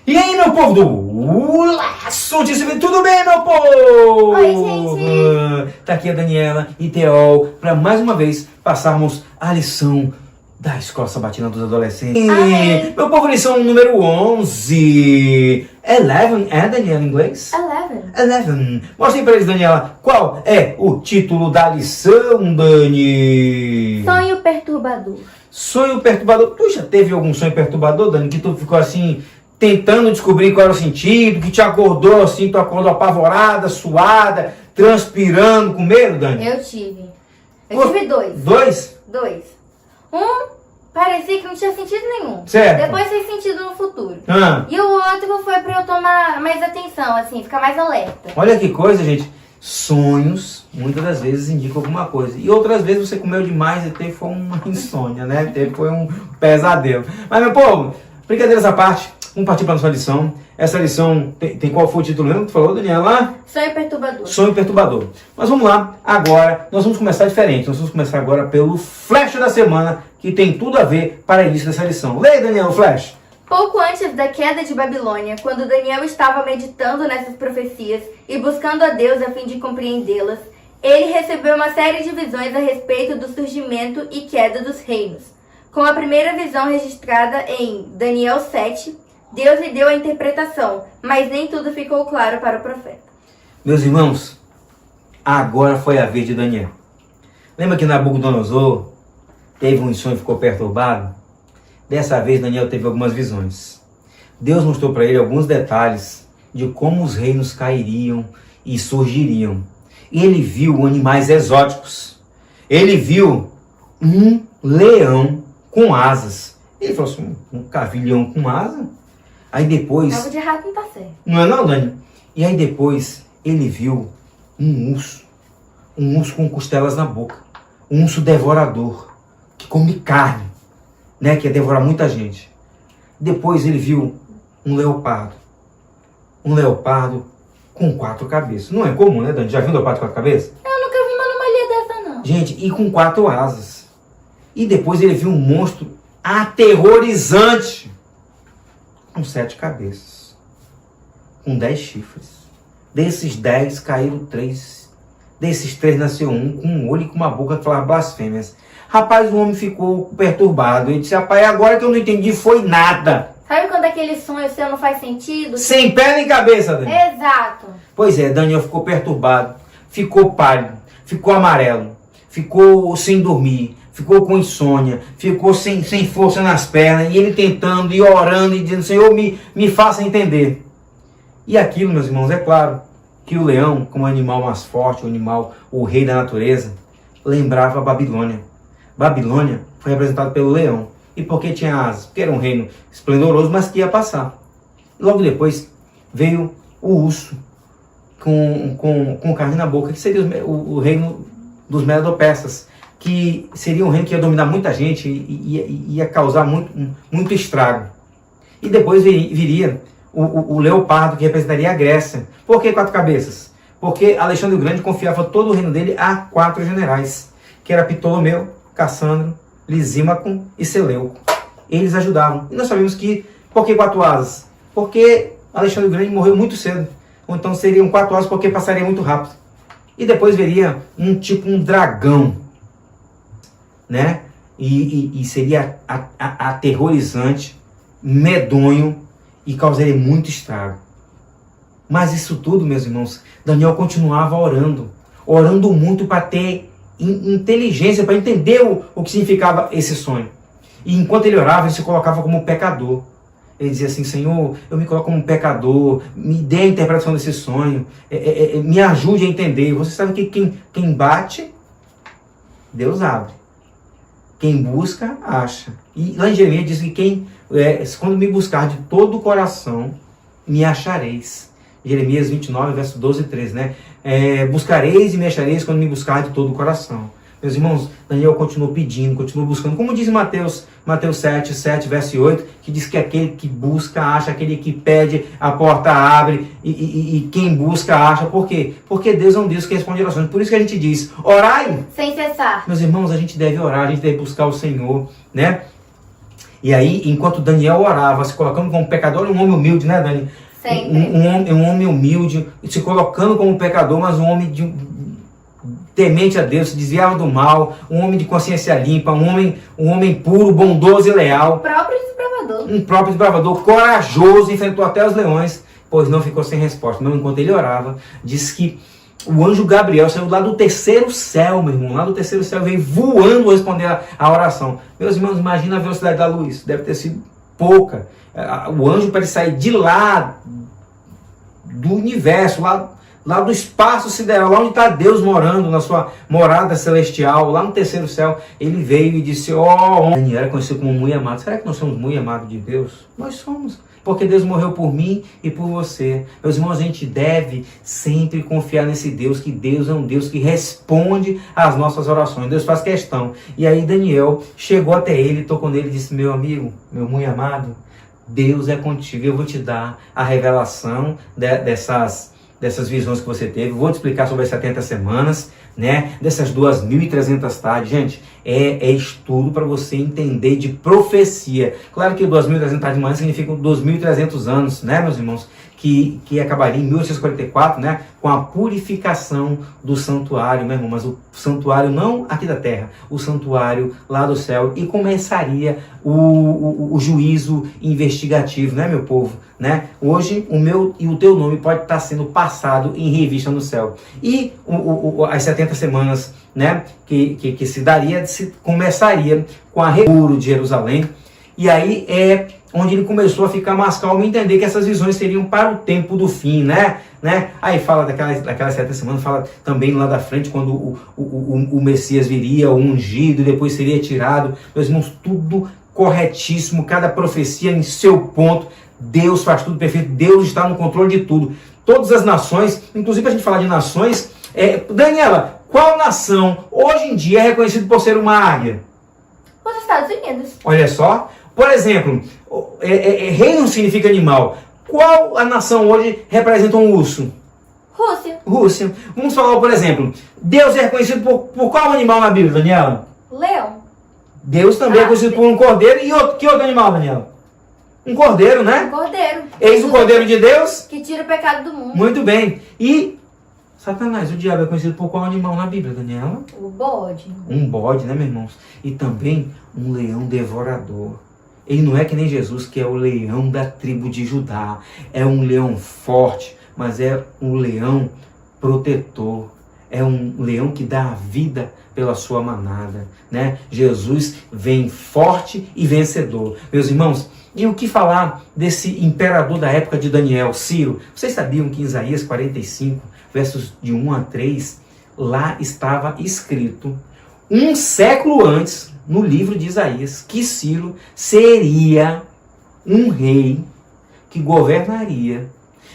E aí, meu povo do Laço de Civil, tudo bem, meu povo? Oi, gente! Tá aqui a Daniela e Teol para mais uma vez passarmos a lição da Escola Sabatina dos Adolescentes. Amém. Meu povo, lição número 11. 11, é, Daniela, em inglês? 11. Mostra aí pra eles, Daniela, qual é o título da lição, Dani? Sonho perturbador. Sonho perturbador. Tu já teve algum sonho perturbador, Dani, que tu ficou assim, tentando descobrir qual era o sentido, que te acordou assim, tu acordou apavorada, suada, transpirando, com medo, Dani? Eu tive. Eu tive dois. Dois? Um parecia que não tinha sentido nenhum. Certo. Depois fez sentido no futuro. Ah. E o outro foi pra eu tomar mais atenção, assim, ficar mais alerta. Olha que coisa, gente. Sonhos, muitas das vezes, indicam alguma coisa. E outras vezes você comeu demais e teve foi uma insônia, né? Foi um pesadelo. Mas, meu povo, brincadeiras à parte, vamos partir para a nossa lição. Essa lição tem qual foi o título mesmo que tu falou, Daniela? Sonho perturbador. Sonho perturbador. Mas vamos lá, agora, nós vamos começar diferente. Nós vamos começar agora pelo Flash da semana, que tem tudo a ver para o início dessa lição. Leia, Daniela, o Flash. Pouco antes da queda de Babilônia, quando Daniel estava meditando nessas profecias e buscando a Deus a fim de compreendê-las, ele recebeu uma série de visões a respeito do surgimento e queda dos reinos. Com a primeira visão registrada em Daniel 7, Deus lhe deu a interpretação, mas nem tudo ficou claro para o profeta. Meus irmãos, agora foi a vez de Daniel. Lembra que Nabucodonosor teve um sonho e ficou perturbado? Dessa vez Daniel teve algumas visões. Deus mostrou para ele alguns detalhes de como os reinos cairiam e surgiriam. E ele viu animais exóticos. Ele viu um leão com asas. Ele falou assim, um cavilhão com asa? Aí depois... Algo de errado não tá certo. Não é não, Dani? E aí depois ele viu um urso com costelas na boca. Um urso devorador, que come carne, né? Que ia devorar muita gente. Depois ele viu um leopardo. Um leopardo com 4 cabeças. Não é comum, né, Dani? Já viu um leopardo com 4 cabeças? Eu nunca vi uma anomalia dessa, não. Gente, e com 4 asas. E depois ele viu um monstro aterrorizante com 7 cabeças, com 10 chifres. Desses 10 caíram 3. Desses 3 nasceu um com um olho e com uma boca que falava blasfêmias. Rapaz, o homem ficou perturbado. Ele disse, rapaz, agora que eu não entendi foi nada. Sabe quando aquele sonho seu não faz sentido? Sem pé nem cabeça, Dani. Exato. Pois é, Daniel ficou perturbado, ficou pálido, ficou amarelo, ficou sem dormir, ficou com insônia, ficou sem força nas pernas, e ele tentando e orando e dizendo, Senhor, me faça entender. E aquilo, meus irmãos, é claro que o leão, como animal mais forte, o rei da natureza, lembrava a Babilônia. Babilônia foi representado pelo leão. E por que tinha asas? Porque era um reino esplendoroso, mas que ia passar. E logo depois veio o urso com carne na boca, que seria o reino dos Medo-Persas, que seria um reino que ia dominar muita gente e ia causar muito estrago. E depois viria o leopardo, que representaria a Grécia. Por que 4 cabeças? Porque Alexandre o Grande confiava todo o reino dele a 4 generais, que era Ptolomeu, Cassandro, Lisímaco e Seleuco. Eles ajudavam. E nós sabemos que, por que 4 asas? Porque Alexandre o Grande morreu muito cedo. Ou então seriam 4 asas porque passaria muito rápido. E depois veria um dragão, né? E seria aterrorizante, medonho e causaria muito estrago. Mas isso tudo, meus irmãos, Daniel continuava orando muito para ter inteligência, para entender o que significava esse sonho. E enquanto ele orava, ele se colocava como pecador. Ele dizia assim, Senhor, eu me coloco como pecador, me dê a interpretação desse sonho, me ajude a entender. Você sabe que quem bate, Deus abre. Quem busca, acha. E lá em Jeremias diz que quando me buscar de todo o coração, me achareis. Jeremias 29, verso 12 e 13, né? Buscareis e me achareis quando me buscar de todo o coração. Meus irmãos, Daniel continuou pedindo, continuou buscando. Como diz Mateus 7, verso 8, que diz que aquele que busca, acha, aquele que pede, a porta abre, e quem busca, acha. Por quê? Porque Deus é um Deus que responde orações. Por isso que a gente diz, orai! Sem cessar. Meus irmãos, a gente deve orar, a gente deve buscar o Senhor, né? E aí, enquanto Daniel orava, se colocando como pecador, um homem humilde, né, Dani? Sempre. Um homem humilde, se colocando como pecador, mas um homem temente a Deus, se desviava do mal, um homem de consciência limpa, um homem puro, bondoso e leal. Um próprio desbravador, corajoso, enfrentou até os leões, pois não ficou sem resposta. Não, enquanto ele orava, diz que o anjo Gabriel saiu lá do terceiro céu, meu irmão. Lá do terceiro céu, veio voando responder a oração. Meus irmãos, imagina a velocidade da luz. Deve ter sido pouca. O anjo, para ele sair de lá, do universo, lá do espaço sideral, lá onde está Deus morando, na sua morada celestial, lá no terceiro céu, ele veio e disse, Daniel era conhecido como muito amado. Será que nós somos muito amados de Deus? Nós somos. Porque Deus morreu por mim e por você. Meus irmãos, a gente deve sempre confiar nesse Deus, que Deus é um Deus que responde às nossas orações. Deus faz questão. E aí Daniel chegou até ele, tocou nele e disse, meu amigo, meu muito amado, Deus é contigo. Eu vou te dar a revelação dessas visões que você teve. Vou te explicar sobre as 70 semanas, né? Dessas 2.300 tardes. Gente, é estudo para você entender de profecia. Claro que 2.300 tardes de manhã significa 2.300 anos, né, meus irmãos? Que acabaria em 1844, né? Com a purificação do santuário, meu irmão. Mas o santuário não aqui da terra, o santuário lá do céu. E começaria o juízo investigativo, né, meu povo? Né? Hoje o meu e o teu nome pode estar sendo passado em revista no céu. E as 70 semanas, né, que começaria com a recuro de Jerusalém. E aí é onde ele começou a ficar mais calmo e entender que essas visões seriam para o tempo do fim, né? Aí fala daquelas 70 semanas, fala também lá da frente, quando o Messias viria, o ungido, e depois seria tirado. Meus irmãos, tudo corretíssimo, cada profecia em seu ponto. Deus faz tudo perfeito, Deus está no controle de tudo. Todas as nações, inclusive a gente fala de nações, Daniela, qual nação hoje em dia é reconhecida por ser uma águia? Os Estados Unidos. Olha só, por exemplo, reino significa animal. Qual a nação hoje representa um urso? Rússia. Vamos falar, por exemplo, Deus é reconhecido por qual animal na Bíblia, Daniela? Leão. Deus também é reconhecido por um cordeiro. E que outro animal, Daniela? Um cordeiro, né? Um cordeiro. Eis o cordeiro de Deus? Que tira o pecado do mundo. Muito bem. E Satanás, o diabo, é conhecido por qual animal na Bíblia, Daniela? O bode. Um bode, né, meus irmãos? E também um leão devorador. Ele não é que nem Jesus, que é o leão da tribo de Judá. É um leão forte, mas é um leão protetor. É um leão que dá a vida pela sua manada, né? Jesus vem forte e vencedor. Meus irmãos, e o que falar desse imperador da época de Daniel, Ciro? Vocês sabiam que em Isaías 45, versos de 1 a 3, lá estava escrito, um século antes, no livro de Isaías, que Ciro seria um rei que governaria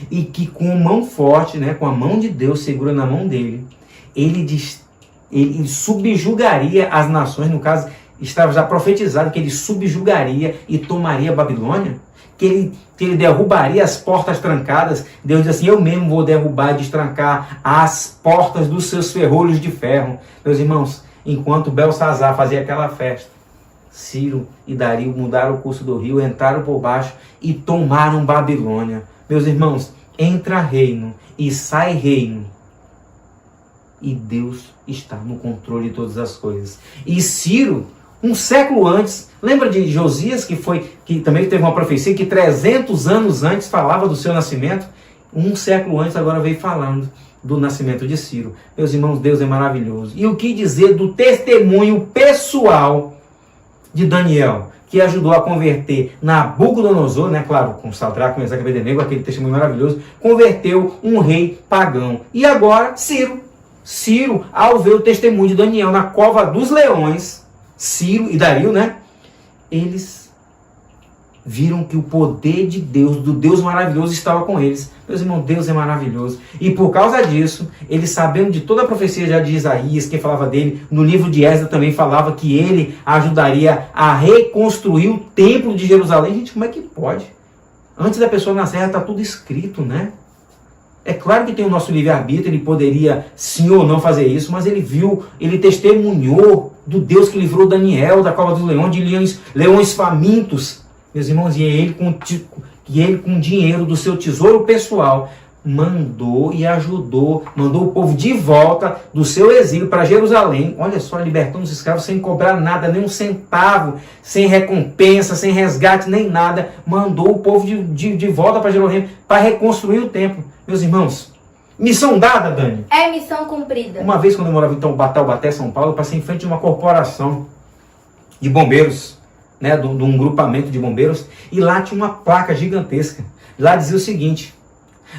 e que com mão forte, né, com a mão de Deus segura na mão dele, ele subjugaria as nações. No caso, estava já profetizado que ele subjugaria e tomaria a Babilônia, que ele derrubaria as portas trancadas. Deus diz assim, eu mesmo vou derrubar e destrancar as portas dos seus ferrolhos de ferro. Meus irmãos, enquanto Belsazar fazia aquela festa, Ciro e Dario mudaram o curso do rio, entraram por baixo e tomaram Babilônia. Meus irmãos, entra reino e sai reino, e Deus está no controle de todas as coisas. E Ciro, um século antes, lembra de Josias, que também teve uma profecia que 300 anos antes falava do seu nascimento? Um século antes agora veio falando do nascimento de Ciro. Meus irmãos, Deus é maravilhoso. E o que dizer do testemunho pessoal de Daniel, que ajudou a converter Nabucodonosor, né, claro, com Sadraque, Mesaque e Abednego, aquele testemunho maravilhoso, converteu um rei pagão. E agora, Ciro, ao ver o testemunho de Daniel na cova dos leões, Ciro e Dario, né, eles viram que o poder de Deus, do Deus maravilhoso, estava com eles. Meus irmãos, Deus é maravilhoso. E por causa disso, eles sabendo de toda a profecia já de Isaías, quem falava dele, no livro de Esdras também falava que ele ajudaria a reconstruir o templo de Jerusalém. Gente, como é que pode? Antes da pessoa nascer, está tudo escrito, né? É claro que tem o nosso livre-arbítrio, ele poderia sim ou não fazer isso, mas ele viu, ele testemunhou do Deus que livrou Daniel da cova dos leões, de leões famintos. Meus irmãos, e ele com dinheiro do seu tesouro pessoal, mandou e ajudou, mandou o povo de volta do seu exílio para Jerusalém. Olha só, libertando os escravos sem cobrar nada, nem um centavo, sem recompensa, sem resgate, nem nada. Mandou o povo de volta para Jerusalém para reconstruir o templo. Meus irmãos, missão dada, Dani. É missão cumprida. Uma vez, quando eu morava em Taubaté, São Paulo, eu passei em frente de uma corporação de bombeiros, né, de um grupamento de bombeiros, e lá tinha uma placa gigantesca. Lá dizia o seguinte: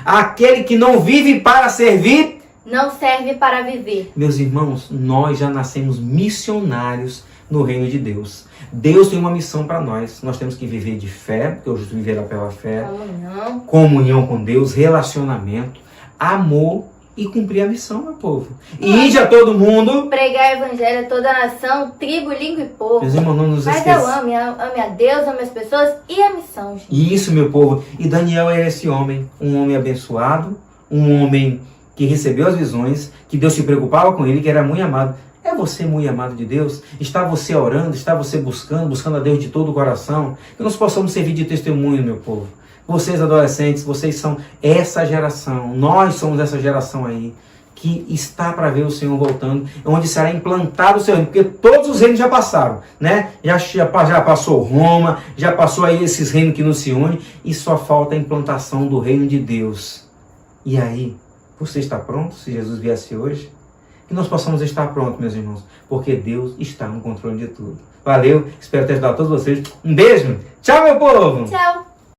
aquele que não vive para servir, não serve para viver. Meus irmãos, nós já nascemos missionários no reino de Deus. Deus tem uma missão para nós. Nós temos que viver de fé, porque o justo viverá pela fé. Comunhão com Deus, relacionamento, amor e cumprir a missão, meu povo. E ide a todo mundo. Pregar o evangelho a toda a nação, tribo, língua e povo. Meus irmãos, não nos Mas esqueçam. eu ame a Deus, ame as pessoas e a missão, gente. Isso, meu povo. E Daniel é esse homem. Um homem abençoado. Um homem que recebeu as visões. Que Deus se preocupava com ele, que era muito amado. É você muito amado de Deus? Está você orando? Está você buscando a Deus de todo o coração? Que nós possamos servir de testemunho, meu povo. Vocês adolescentes, vocês são essa geração, nós somos essa geração aí, que está para ver o Senhor voltando, onde será implantado o seu reino, porque todos os reinos já passaram, né? Já passou Roma, já passou aí esses reinos que não se unem, e só falta a implantação do reino de Deus. E aí, você está pronto, se Jesus viesse hoje? Que nós possamos estar prontos, meus irmãos, porque Deus está no controle de tudo. Valeu, espero ter ajudado a todos vocês. Um beijo, tchau, meu povo! Tchau!